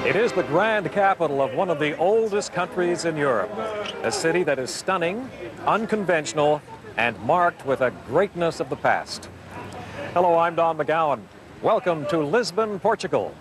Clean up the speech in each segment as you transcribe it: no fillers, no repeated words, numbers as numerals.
It is the grand capital of one of the oldest countries in Europe, a city that is stunning, unconventional, and marked with a greatness of the past. Hello, I'm Don McGowan. Welcome to Lisbon, Portugal.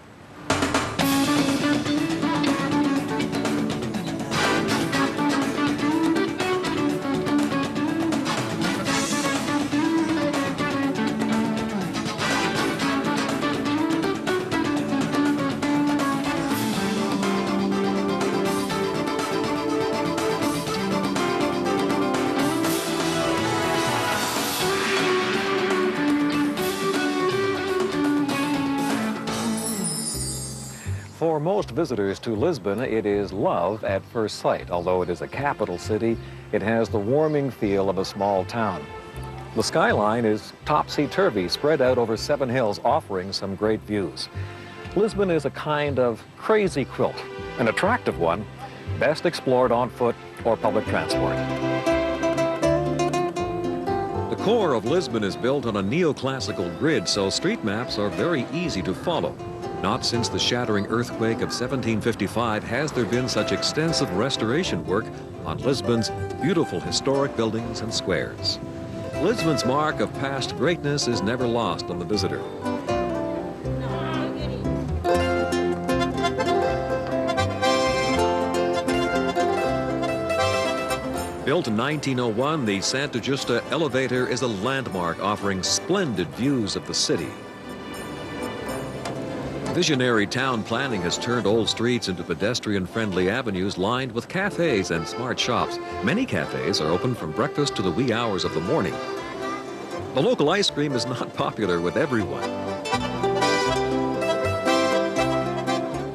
For most visitors to Lisbon, it is love at first sight. Although it is a capital city, it has the warming feel of a small town. The skyline is topsy-turvy, spread out over 7 hills, offering some great views. Lisbon is a kind of crazy quilt, an attractive one, best explored on foot or public transport. The core of Lisbon is built on a neoclassical grid, so street maps are very easy to follow. Not since the shattering earthquake of 1755 has there been such extensive restoration work on Lisbon's beautiful historic buildings and squares. Lisbon's mark of past greatness is never lost on the visitor. Built in 1901, the Santa Justa elevator is a landmark offering splendid views of the city. Visionary town planning has turned old streets into pedestrian-friendly avenues lined with cafes and smart shops. Many cafes are open from breakfast to the wee hours of the morning. The local ice cream is not popular with everyone.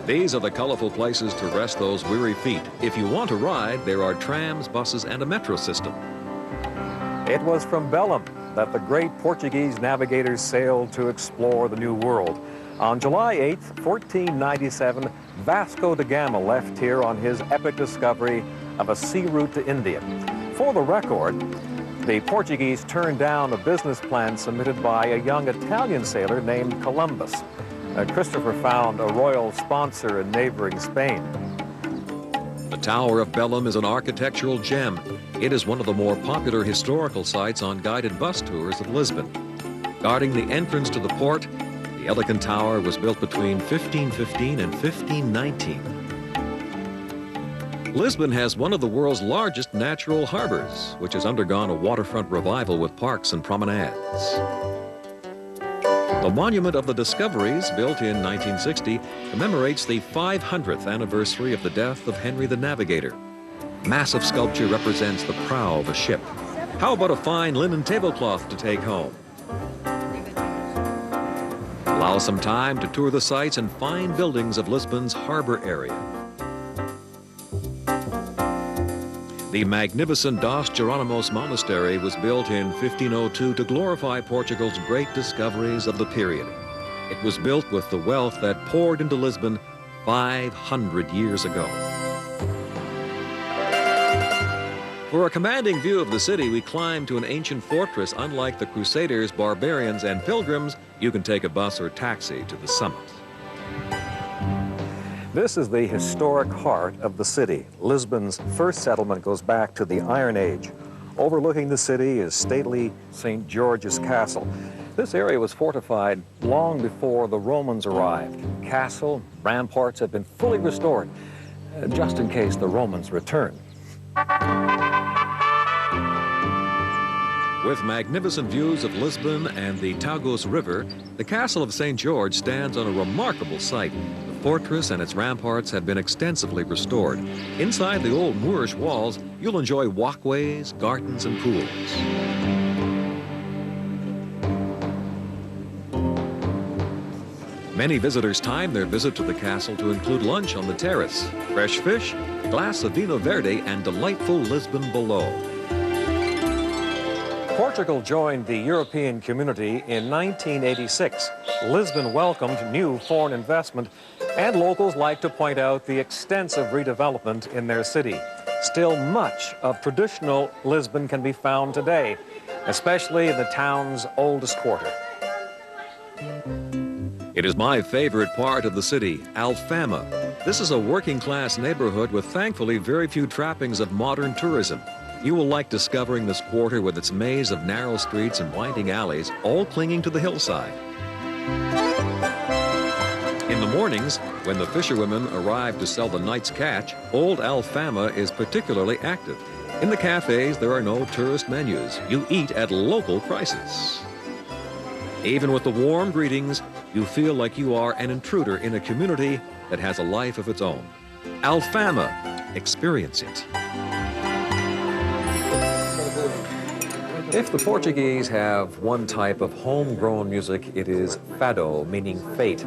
These are the colorful places to rest those weary feet. If you want to ride, there are trams, buses, and a metro system. It was from Belém that the great Portuguese navigators sailed to explore the New World. On July 8, 1497, Vasco da Gama left here on his epic discovery of a sea route to India. For the record, the Portuguese turned down a business plan submitted by a young Italian sailor named Columbus. Christopher found a royal sponsor in neighboring Spain. The Tower of Belém is an architectural gem. It is one of the more popular historical sites on guided bus tours of Lisbon. Guarding the entrance to the port, the elegant tower was built between 1515 and 1519. Lisbon has one of the world's largest natural harbors, which has undergone a waterfront revival with parks and promenades. The Monument of the Discoveries, built in 1960, commemorates the 500th anniversary of the death of Henry the Navigator. Massive sculpture represents the prow of a ship. How about a fine linen tablecloth to take home? Allow some time to tour the sights and fine buildings of Lisbon's harbor area. The magnificent Dos Jerónimos Monastery was built in 1502 to glorify Portugal's great discoveries of the period. It was built with the wealth that poured into Lisbon 500 years ago. For a commanding view of the city, we climb to an ancient fortress. Unlike the Crusaders, barbarians, and pilgrims, you can take a bus or taxi to the summit. This is the historic heart of the city. Lisbon's first settlement goes back to the Iron Age. Overlooking the city is stately St. George's Castle. This area was fortified long before the Romans arrived. Castle, ramparts have been fully restored, just in case the Romans return. With magnificent views of Lisbon and the Tagus River, the Castle of St. George stands on a remarkable site. The fortress and its ramparts have been extensively restored. Inside the old Moorish walls, you'll enjoy walkways, gardens, and pools. Many visitors time their visit to the castle to include lunch on the terrace, fresh fish, a glass of vino verde, and delightful Lisbon below. Portugal joined the European community in 1986. Lisbon welcomed new foreign investment, and locals like to point out the extensive redevelopment in their city. Still much of traditional Lisbon can be found today, especially in the town's oldest quarter. It is my favorite part of the city, Alfama. This is a working-class neighborhood with thankfully very few trappings of modern tourism. You will like discovering this quarter with its maze of narrow streets and winding alleys, all clinging to the hillside. In the mornings, when the fisherwomen arrive to sell the night's catch, Old Alfama is particularly active. In the cafes, there are no tourist menus. You eat at local prices. Even with the warm greetings, you feel like you are an intruder in a community that has a life of its own. Alfama, experience it. If the Portuguese have one type of homegrown music, it is Fado, meaning fate.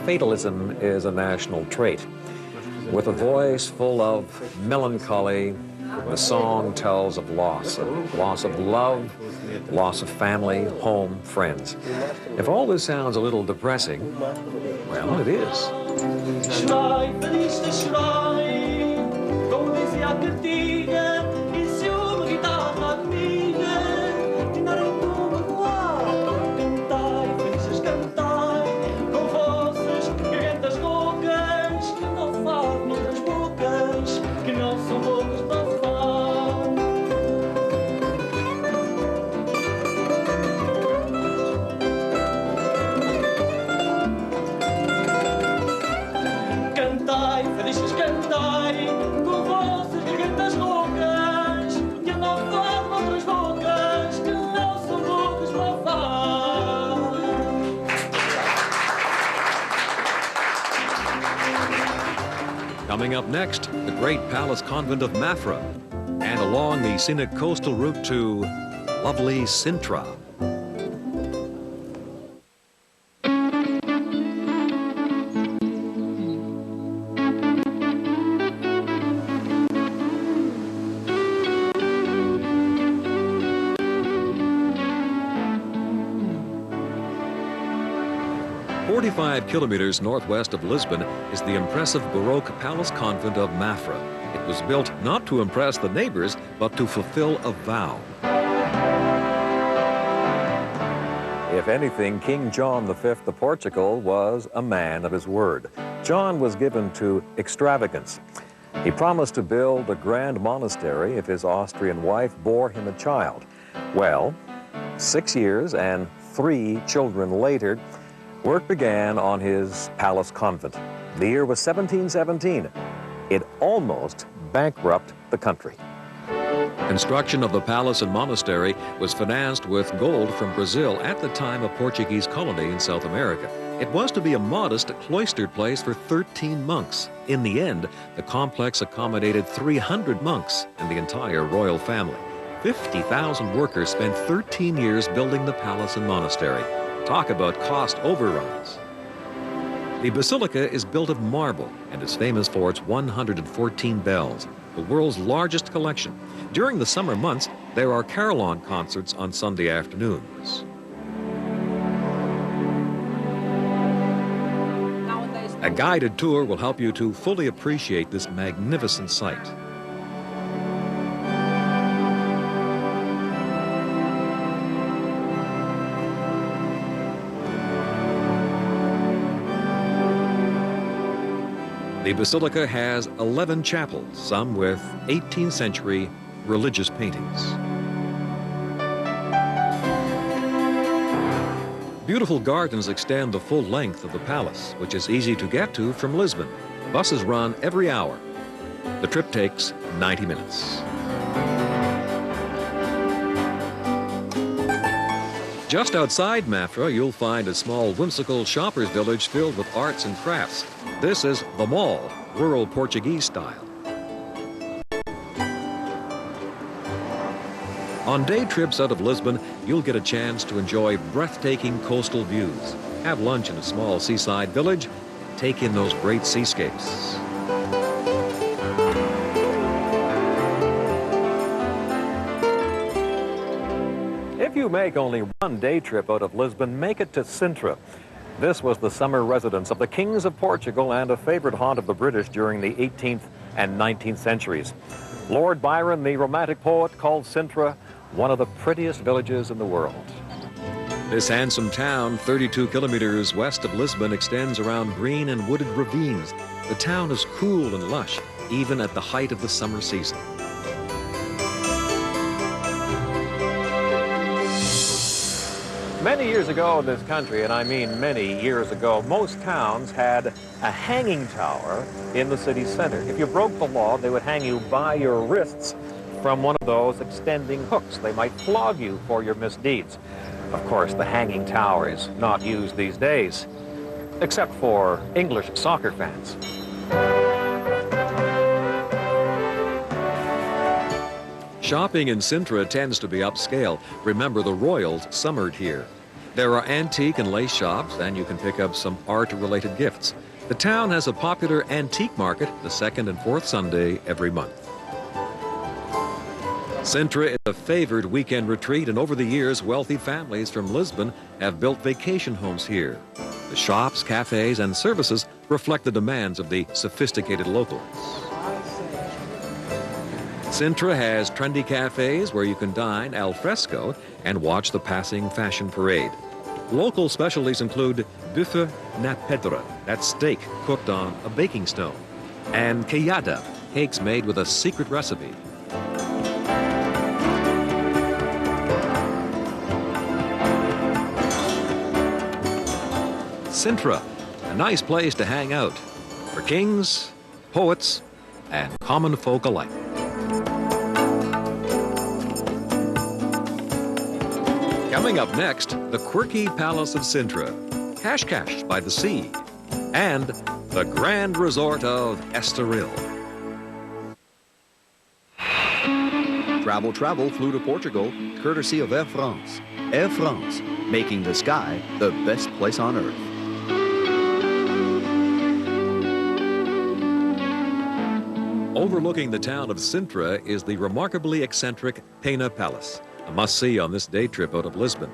Fatalism is a national trait. With a voice full of melancholy, the song tells of loss of love, loss of family, home, friends. If all this sounds a little depressing, well, it is. Coming up next, the great palace convent of Mafra, and along the scenic coastal route to lovely Sintra. Kilometers northwest of Lisbon is the impressive Baroque palace convent of Mafra. It was built not to impress the neighbors, but to fulfill a vow. If anything, King John V of Portugal was a man of his word. John was given to extravagance. He promised to build a grand monastery if his Austrian wife bore him a child. Well, 6 years and 3 children later, work began on his palace convent. The year was 1717. It almost bankrupted the country. Construction of the palace and monastery was financed with gold from Brazil at the time a Portuguese colony in South America. It was to be a modest, cloistered place for 13 monks. In the end, the complex accommodated 300 monks and the entire royal family. 50,000 workers spent 13 years building the palace and monastery. Talk about cost overruns. The basilica is built of marble and is famous for its 114 bells, the world's largest collection. During the summer months, there are carillon concerts on Sunday afternoons. A guided tour will help you to fully appreciate this magnificent site. The basilica has 11 chapels, some with 18th century religious paintings. Beautiful gardens extend the full length of the palace, which is easy to get to from Lisbon. Buses run every hour. The trip takes 90 minutes. Just outside Mafra, you'll find a small whimsical shoppers' village filled with arts and crafts. This is the Mall, rural Portuguese style. On day trips out of Lisbon, you'll get a chance to enjoy breathtaking coastal views. Have lunch in a small seaside village, take in those great seascapes. If you make only one day trip out of Lisbon, make it to Sintra. This was the summer residence of the kings of Portugal and a favorite haunt of the British during the 18th and 19th centuries. Lord Byron, the romantic poet, called Sintra one of the prettiest villages in the world. This handsome town, 32 kilometers west of Lisbon, extends around green and wooded ravines. The town is cool and lush, even at the height of the summer season. Many years ago in this country, and I mean many years ago, most towns had a hanging tower in the city center. If you broke the law, they would hang you by your wrists from one of those extending hooks. They might flog you for your misdeeds. Of course, the hanging tower is not used these days, except for English soccer fans. Shopping in Sintra tends to be upscale. Remember, the royals summered here. There are antique and lace shops, and you can pick up some art-related gifts. The town has a popular antique market the second and fourth Sunday every month. Sintra is a favored weekend retreat, and over the years, wealthy families from Lisbon have built vacation homes here. The shops, cafes, and services reflect the demands of the sophisticated locals. Sintra has trendy cafes where you can dine al fresco and watch the passing fashion parade. Local specialties include bife na pedra, that's steak cooked on a baking stone, and queijada, cakes made with a secret recipe. Sintra, a nice place to hang out for kings, poets, and common folk alike. Coming up next, the quirky Palace of Sintra, Cascais by the sea, and the grand resort of Estoril. Travel flew to Portugal, courtesy of Air France. Air France, making the sky the best place on earth. Overlooking the town of Sintra is the remarkably eccentric Pena Palace, a must-see on this day trip out of Lisbon.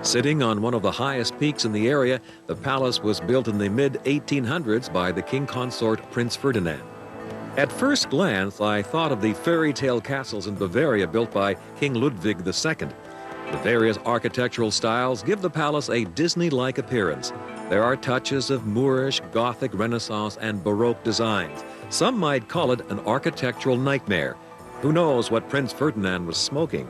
Sitting on one of the highest peaks in the area, the palace was built in the mid-1800s by the king consort Prince Ferdinand. At first glance, I thought of the fairy tale castles in Bavaria built by King Ludwig II. The various architectural styles give the palace a Disney-like appearance. There are touches of Moorish, Gothic, Renaissance, and Baroque designs. Some might call it an architectural nightmare. Who knows what Prince Ferdinand was smoking?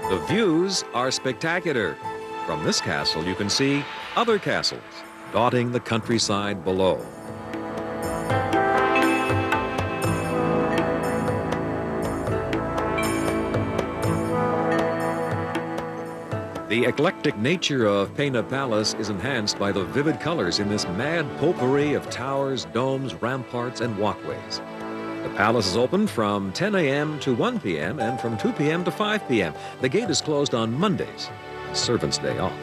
The views are spectacular. From this castle, you can see other castles dotting the countryside below. The eclectic nature of Pena Palace is enhanced by the vivid colors in this mad potpourri of towers, domes, ramparts, and walkways. The palace is open from 10 a.m. to 1 p.m. and from 2 p.m. to 5 p.m. The gate is closed on Mondays, servants' day off.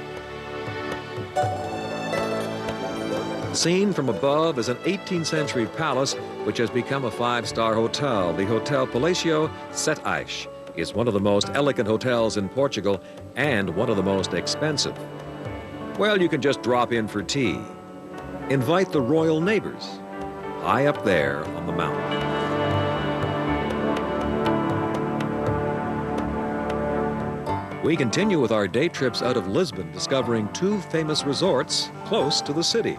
Seen from above is an 18th century palace which has become a five-star hotel. The Hotel Palacio Cascais is one of the most elegant hotels in Portugal and one of the most expensive. Well, you can just drop in for tea. Invite the royal neighbors high up there on the mountain. We continue with our day trips out of Lisbon, discovering two famous resorts close to the city.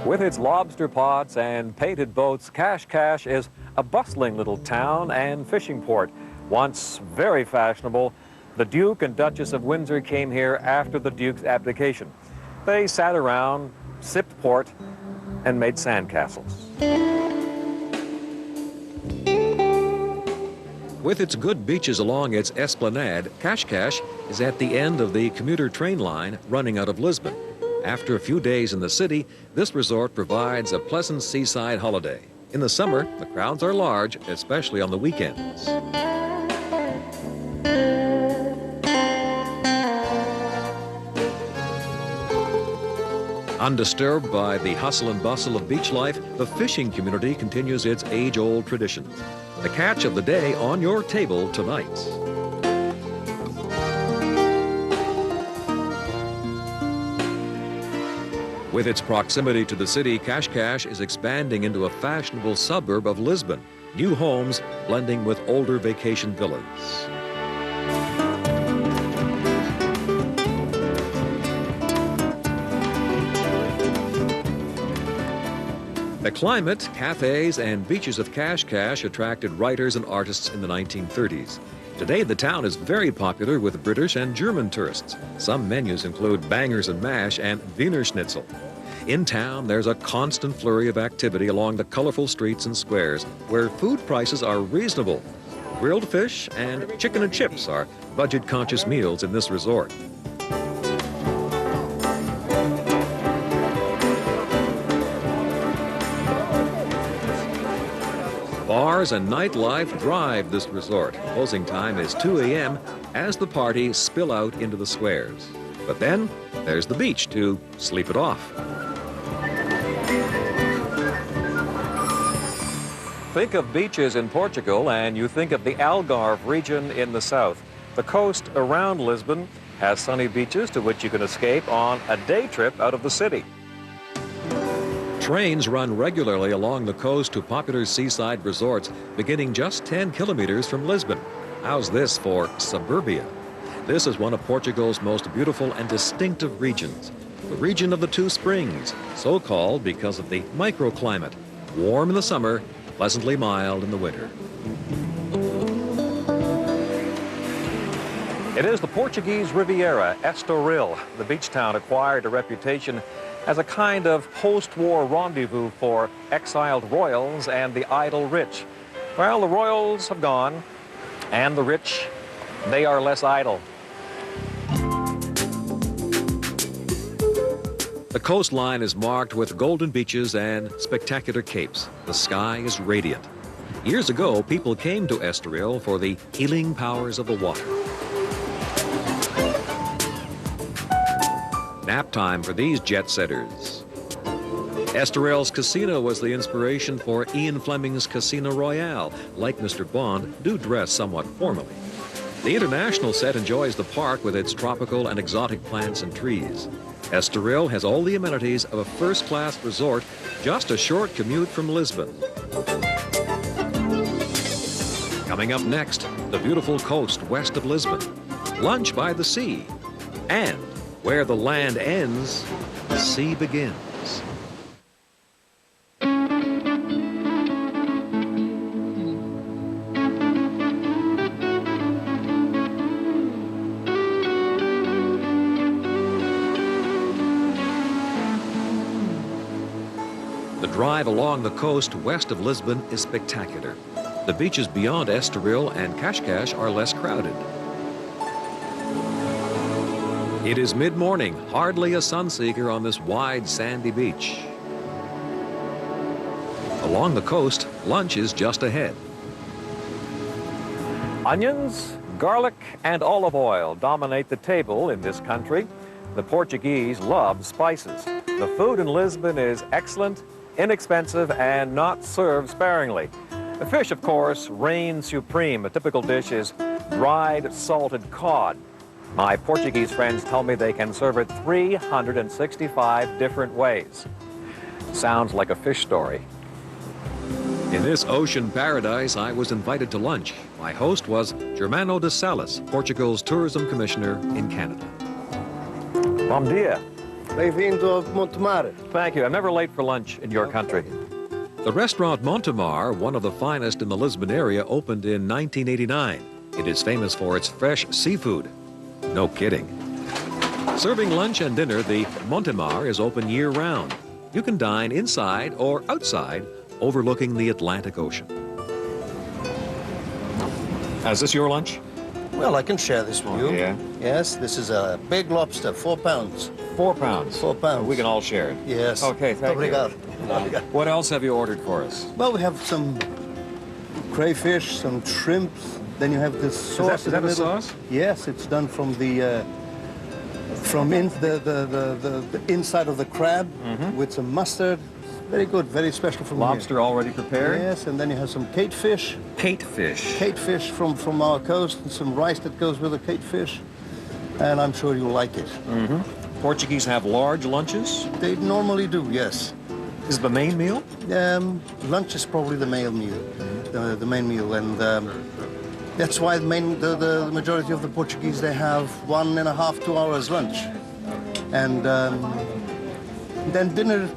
With its lobster pots and painted boats, Cascais is a bustling little town and fishing port. Once very fashionable, the Duke and Duchess of Windsor came here after the Duke's abdication. They sat around, sipped port, and made sandcastles. With its good beaches along its esplanade, Cascais is at the end of the commuter train line running out of Lisbon. After a few days in the city, this resort provides a pleasant seaside holiday. In the summer, the crowds are large, especially on the weekends. Undisturbed by the hustle and bustle of beach life, the fishing community continues its age-old traditions. The catch of the day on your table tonight. With its proximity to the city, Cascais is expanding into a fashionable suburb of Lisbon. New homes blending with older vacation villas. The climate, cafes, and beaches of Cascais attracted writers and artists in the 1930s. Today, the town is very popular with British and German tourists. Some menus include bangers and mash and Wiener Schnitzel. In town, there's a constant flurry of activity along the colorful streets and squares, where food prices are reasonable. Grilled fish and chicken and chips are budget-conscious meals in this resort. Bars and nightlife drive this resort. Closing time is 2 a.m. as the parties spill out into the squares. But then there's the beach to sleep it off. Think of beaches in Portugal and you think of the Algarve region in the south. The coast around Lisbon has sunny beaches to which you can escape on a day trip out of the city. Trains run regularly along the coast to popular seaside resorts beginning just 10 kilometers from Lisbon. How's this for suburbia? This is one of Portugal's most beautiful and distinctive regions. The region of the two springs, so called because of the microclimate. Warm in the summer, pleasantly mild in the winter. It is the Portuguese Riviera Estoril. The beach town acquired a reputation as a kind of post-war rendezvous for exiled royals and the idle rich. Well, the royals have gone, and the rich, they are less idle. The coastline is marked with golden beaches and spectacular capes. The sky is radiant. Years ago, people came to Estoril for the healing powers of the water. Nap time for these jet-setters. Estoril's casino was the inspiration for Ian Fleming's Casino Royale. Like Mr. Bond, do dress somewhat formally. The international set enjoys the park with its tropical and exotic plants and trees. Estoril has all the amenities of a first-class resort, just a short commute from Lisbon. Coming up next, the beautiful coast west of Lisbon, lunch by the sea, and where the land ends, the sea begins. The drive along the coast west of Lisbon is spectacular. The beaches beyond Estoril and Cascais are less crowded. It is mid-morning, hardly a sunseeker on this wide sandy beach. Along the coast, lunch is just ahead. Onions, garlic, and olive oil dominate the table in this country. The Portuguese love spices. The food in Lisbon is excellent, inexpensive, and not served sparingly. The fish, of course, reigns supreme. A typical dish is dried salted cod. My Portuguese friends tell me they can serve it 365 different ways. Sounds like a fish story. In this ocean paradise, I was invited to lunch. My host was Germano de Salas, Portugal's tourism commissioner in Canada. Bom dia. Bem-vindo ao Montemar. Thank you. I'm never late for lunch in your country. The restaurant Montemar, one of the finest in the Lisbon area, opened in 1989. It is famous for its fresh seafood. No kidding. Serving lunch and dinner, the Montemar is open year-round. You can dine inside or outside, overlooking the Atlantic Ocean. Is this your lunch? Well, I can share this with you. Yeah? Yes, this is a big lobster, 4 pounds. 4 pounds. 4 pounds. We can all share it. Yes. Okay, thank Obrigado. you. What else have you ordered for us? Well, we have some crayfish, some shrimp. Then you have this sauce. Is that a sauce? Yes, it's done from the inside of the crab with some mustard. Very good, very special from Lobster here. already prepared? Yes, and then you have some catefish. Catefish. Catefish from our coast, and some rice that goes with the catefish. And I'm sure you'll like it. Portuguese have large lunches? They normally do, yes. Is the main meal? Lunch is probably the main meal, the main meal, and that's why the majority of the Portuguese, they have 1.5 to 2 hours lunch, and then dinner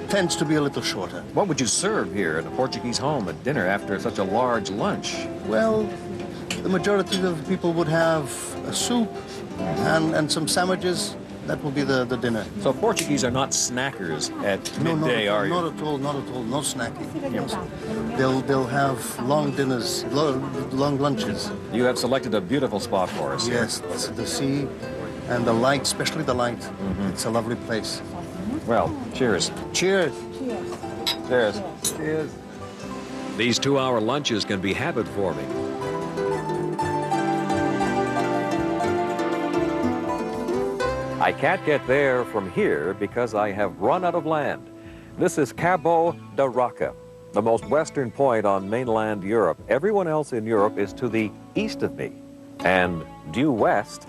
tends to be a little shorter. What would you serve here in a Portuguese home at dinner after such a large lunch? Well, the majority of the people would have a soup and some sandwiches. That will be the dinner. So Portuguese are not snackers at midday, are you? Not at all, not at all. No snacking. Yes. They'll have long dinners, long lunches. You have selected a beautiful spot for us here. Yes, the sea and the light, especially the light. It's a lovely place. Well, cheers. Cheers. Cheers. Cheers. These 2-hour lunches can be habit-forming. I can't get there from here because I have run out of land. This is Cabo da Roca, the most western point on mainland Europe. Everyone else in Europe is to the east of me, and due west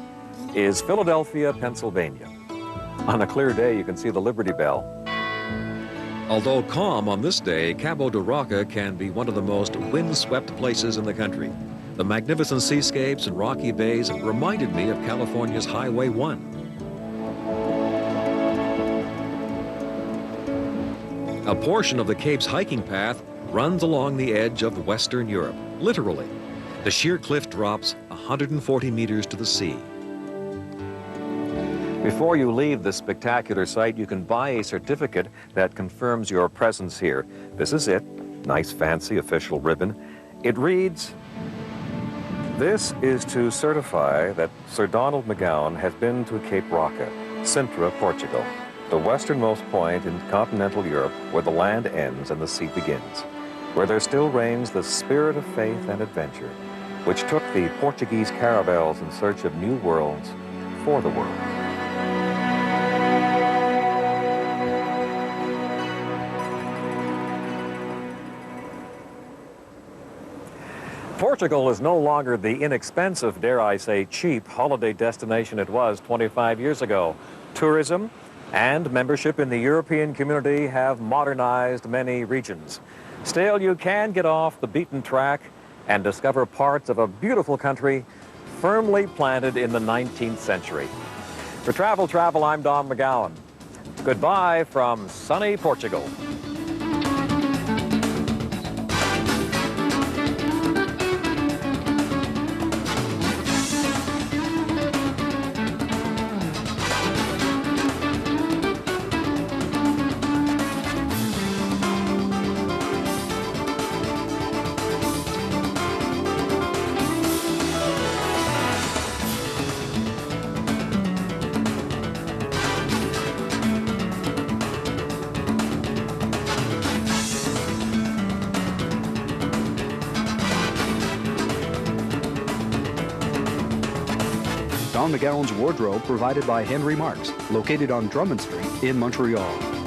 is Philadelphia, Pennsylvania. On a clear day, you can see the Liberty Bell. Although calm on this day, Cabo da Roca can be one of the most windswept places in the country. The magnificent seascapes and rocky bays reminded me of California's Highway 1. A portion of the Cape's hiking path runs along the edge of Western Europe, literally. The sheer cliff drops 140 meters to the sea. Before you leave this spectacular site, you can buy a certificate that confirms your presence here. This is it. Nice, fancy, official ribbon. It reads, "This is to certify that Sir Donald McGowan has been to Cape Roca, Sintra, Portugal, the westernmost point in continental Europe where the land ends and the sea begins, where there still reigns the spirit of faith and adventure, which took the Portuguese caravels in search of new worlds for the world." Portugal is no longer the inexpensive, dare I say, cheap holiday destination it was 25 years ago. Tourism and membership in the European community have modernized many regions. Still, you can get off the beaten track and discover parts of a beautiful country firmly planted in the 19th century. For Travel, I'm Don McGowan. Goodbye from sunny Portugal. Don McGowan's wardrobe provided by Henry Marks, located on Drummond Street in Montreal.